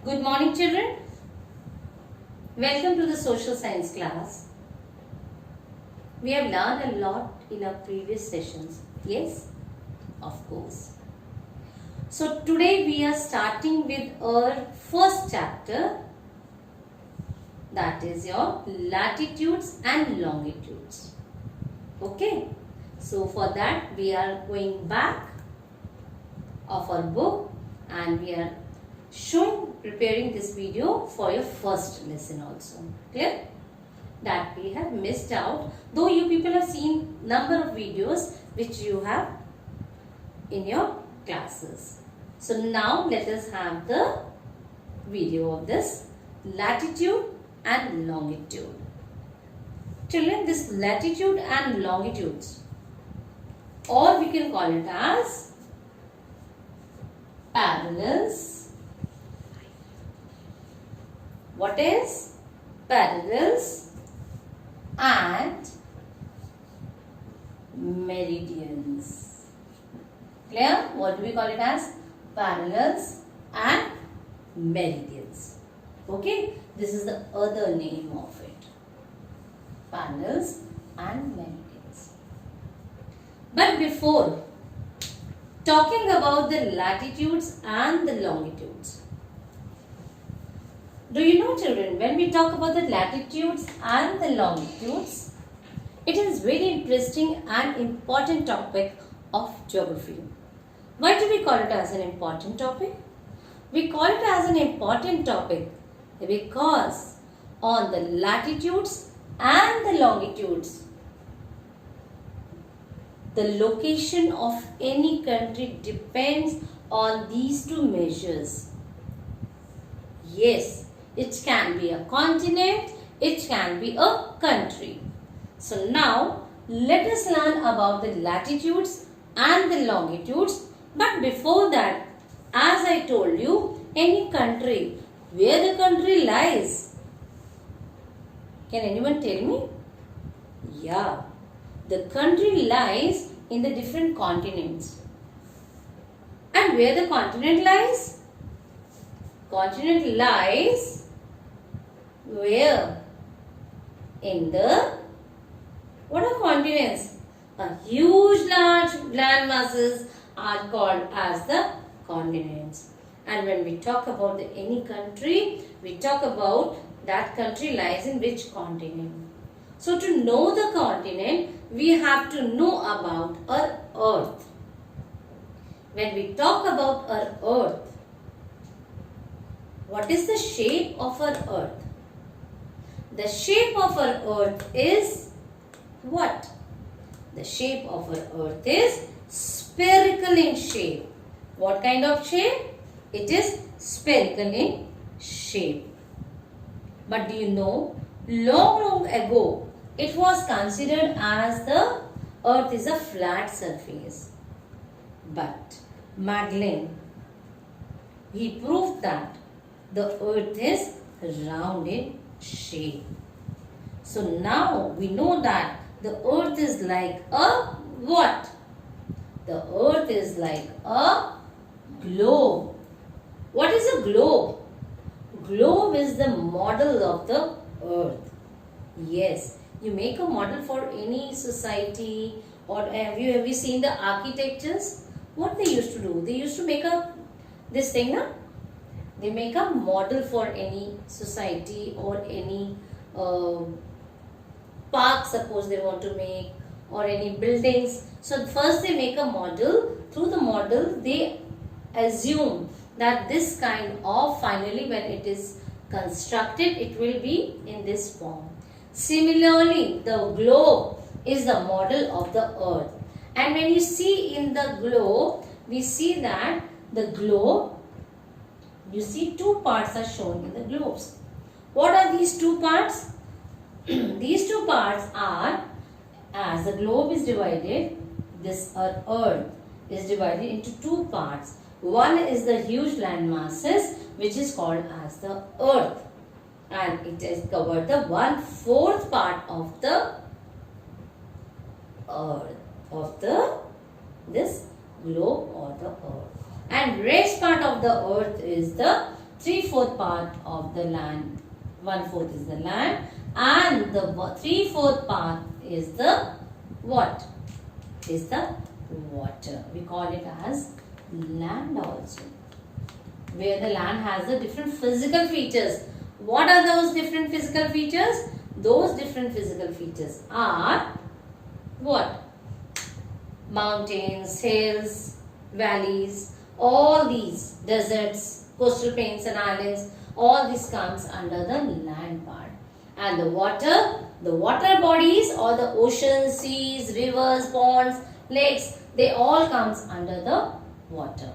Good morning, children. Welcome to the social science class. We have learned a lot in our previous sessions. Yes, of course. So today we are starting with our first chapter, that is your latitudes and longitudes. Okay. So for that we are going back of our book and we are preparing this video for your first lesson also. Clear? That we have missed out, though you people have seen number of videos which you have in your classes. So now let us have the video of this latitude and longitude. Children, this latitude and longitudes, or we can call it as parallels. What is parallels and meridians? Clear? What do we call it as? Parallels and meridians. Okay, this is the other name of it. Parallels and meridians. But before talking about the latitudes and the longitudes, do you know, children, when we talk about the latitudes and the longitudes, it is very interesting and important topic of geography. Why do we call it as an important topic? We call it as an important topic because on the latitudes and the longitudes, the location of any country depends on these two measures. Yes, it can be a continent, it can be a country. So now let us learn about the latitudes and the longitudes. But before that, as I told you, any country, where the country lies. Can anyone tell me? Yeah, the country lies in the different continents. And where the continent lies? Continent lies where? In the, what are continents? A huge large land masses are called as the continents. And when we talk about any country, we talk about that country lies in which continent. So to know the continent, we have to know about our earth. When we talk about our earth, what is the shape of our earth? The shape of our earth is what? The shape of our earth is spherical in shape. What kind of shape? It is spherical in shape. But do you know, long ago, it was considered as the earth is a flat surface. But Magellan, he proved that the earth is round in shape. So now we know that the earth is like a what? The earth is like a globe. What is a globe? Globe is the model of the earth. Yes, you make a model for any society, or have you seen the architectures? What they used to do? They used to make this thing, na? They make a model for any society or any park, suppose they want to make, or any buildings. So first they make a model. Through the model they assume that this kind of, finally when it is constructed, it will be in this form. Similarly, the globe is the model of the earth. And when you see in the globe, we see that the globe, you see two parts are shown in the globes. What are these two parts? These two parts are, as the globe is divided, this earth is divided into two parts. One is the huge land masses, which is called as the earth, and it has covered the 1/4 part of the earth, of this globe or the earth. And rest part of the earth is the 3/4 part of the land. 1/4 is the land, and the 3/4 part is the what? Is the water. We call it as land also, where the land has the different physical features. What are those different physical features? Those different physical features are what? Mountains, hills, valleys, all these deserts, coastal plains and islands, all this comes under the land part. And the water bodies or the oceans, seas, rivers, ponds, lakes, they all comes under the water.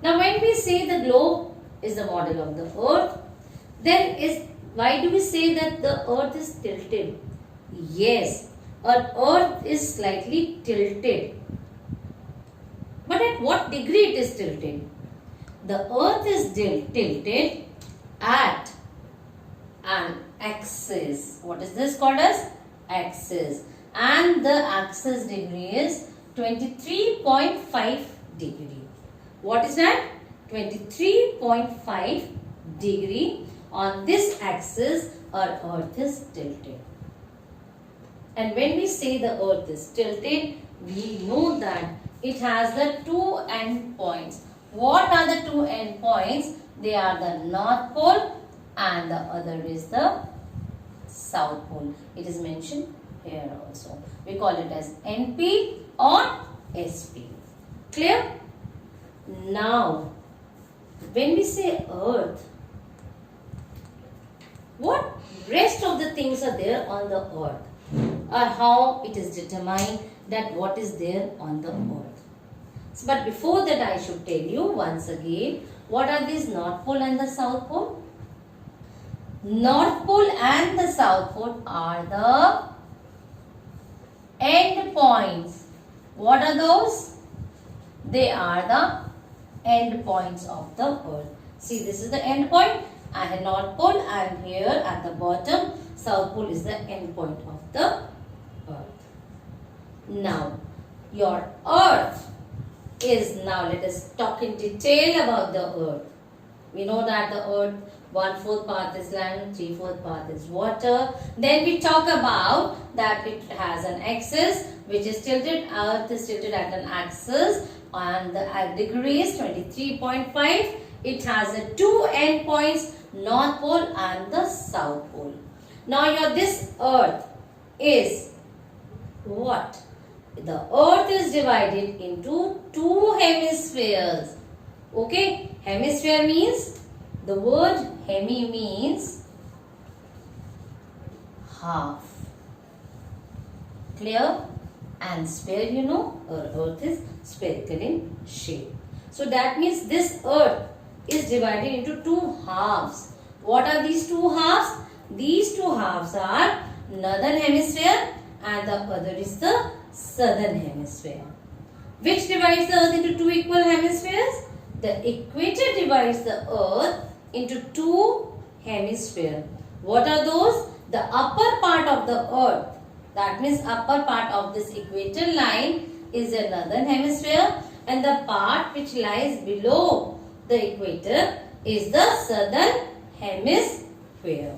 Now when we say the globe is the model of the earth, then why do we say that the earth is tilted? Yes, earth is slightly tilted. But at what degree it is tilted? The earth is tilted at an axis. What is this called as? Axis. And the axis degree is 23.5 degree. What is that? 23.5 degree. On this axis, our earth is tilted. And when we say the earth is tilted, we know that it has the two end points. What are the two end points? They are the North Pole and the other is the South Pole. It is mentioned here also. We call it as NP or SP. Clear? Now, when we say earth, what rest of the things are there on the earth, or how it is determined that what is there on the earth. So, but before that, I should tell you once again, what are these North Pole and the South Pole? North Pole and the South Pole are the end points. What are those? They are the end points of the earth. See, this is the end point and North Pole, and here at the bottom, South Pole is the end point of the earth. Now, your earth is, now let us talk in detail about the earth. We know that the earth, 1/4 part is land, 3/4 part is water. Then we talk about that it has an axis which is tilted. Earth is tilted at an axis and the degree is 23.5. It has the two end points, North Pole and the South Pole. Now this earth is what? The earth is divided into two hemispheres. Okay, hemisphere means, the word hemi means half. Clear? And sphere, you know, our earth is spherical in shape. So that means this earth is divided into two halves. What are these two halves? These two halves are northern hemisphere and the other is the southern hemisphere. Which divides the earth into two equal hemispheres? The equator divides the earth into two hemispheres. What are those? The upper part of the earth, that means upper part of this equator line, is the northern hemisphere, and the part which lies below the equator is the southern hemisphere.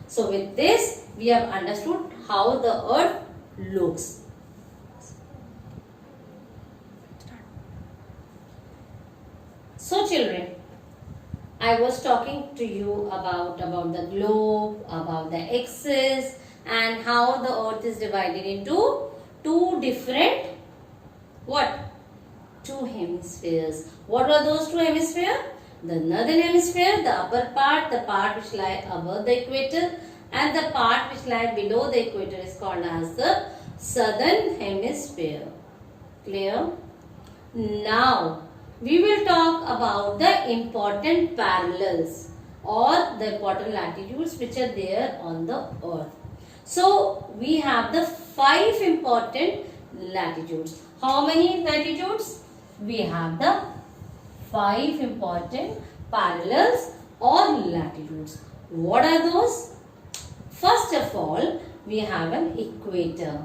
So with this, we have understood how the earth looks. So children, I was talking to you about the globe, about the axis, and how the earth is divided into two different, what? Two hemispheres. What are those two hemispheres? The northern hemisphere, the upper part, the part which lies above the equator, and the part which lies below the equator is called as the southern hemisphere. Clear? Now, we will talk about the important parallels or the important latitudes which are there on the earth. So, we have the 5 important latitudes. How many latitudes? We have the 5 important parallels or latitudes. What are those? First of all, we have an equator.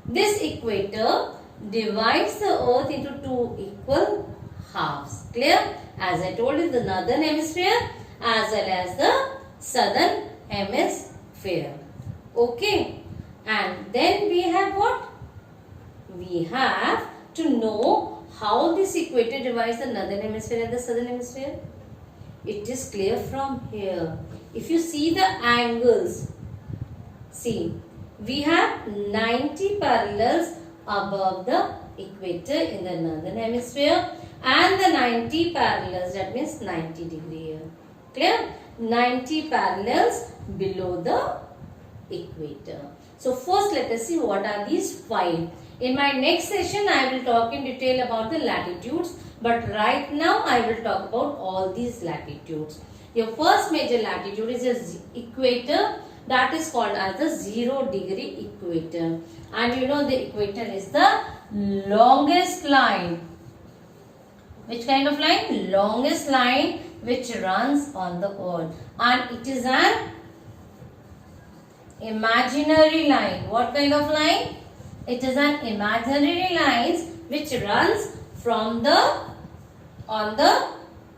This equator divides the earth into two equal halves. Clear? As I told you, the northern hemisphere as well as the southern hemisphere. Okay, and then we have what? We have to know how this equator divides the northern hemisphere and the southern hemisphere. It is clear from here. If you see the angles, see, we have 90 parallels above the equator in the northern hemisphere and the 90 parallels, that means 90 degree here. Clear? 90 parallels below the equator. So first let us see what are these 5. In my next session I will talk in detail about the latitudes, but right now I will talk about all these latitudes. Your first major latitude is the equator, that is called as the 0 degree equator. And you know the equator is the longest line. Which kind of line? Longest line which runs on the earth. And it is an imaginary line. What kind of line? It is an imaginary line which runs from on the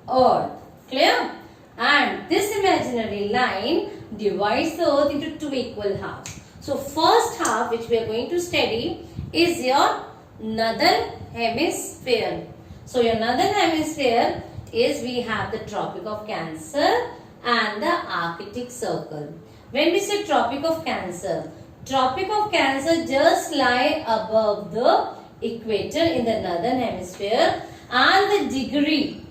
earth. Clear? And this imaginary line divides the earth into 2 equal halves. So first half which we are going to study is your northern hemisphere. So your northern hemisphere is, we have the Tropic of Cancer and the Arctic Circle. When we say Tropic of Cancer just lie above the equator in the northern hemisphere, and the degree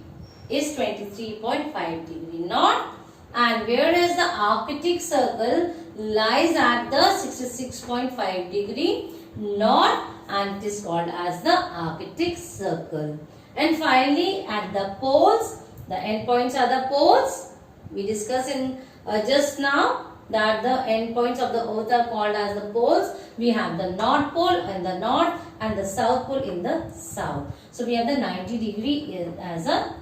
is 23.5 degree north, and whereas the Arctic Circle lies at the 66.5 degree north, and it is called as the Arctic Circle. And finally at the poles, the endpoints are the poles. We discussed in just now that the endpoints of the earth are called as the poles. We have the North Pole in the north and the South Pole in the south. So we have the 90 degree as a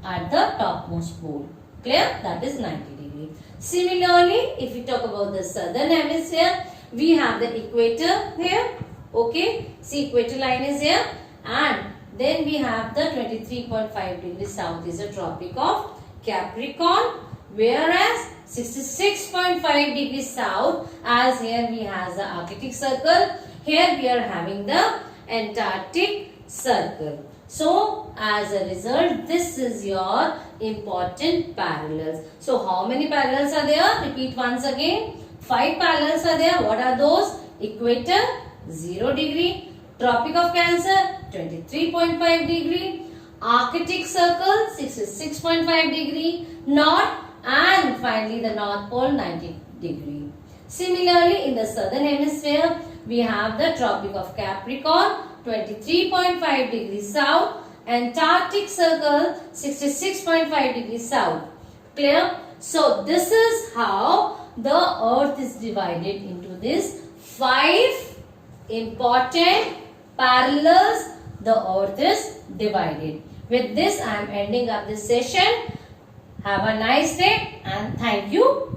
at the topmost pole. Clear? That is 90 degree. Similarly, if we talk about the southern hemisphere, we have the equator here. Okay, see, equator line is here, and then we have the 23.5 degree south is the Tropic of Capricorn, whereas 66.5 degrees south, as here we have the Arctic Circle, here we are having the Antarctic Circle. So as a result, this is your important parallels. So how many parallels are there? Repeat once again. 5 parallels are there. What are those? Equator 0 degree, Tropic of Cancer 23.5 degree, Arctic Circle 66.5 degree north, and finally the North Pole 90 degree. Similarly, in the southern hemisphere, we have the Tropic of Capricorn 23.5 degrees south, Antarctic Circle 66.5 degrees south. Clear? So this is how the earth is divided into these 5 important parallels. The earth is divided. With this, I am ending up this session. Have a nice day and thank you.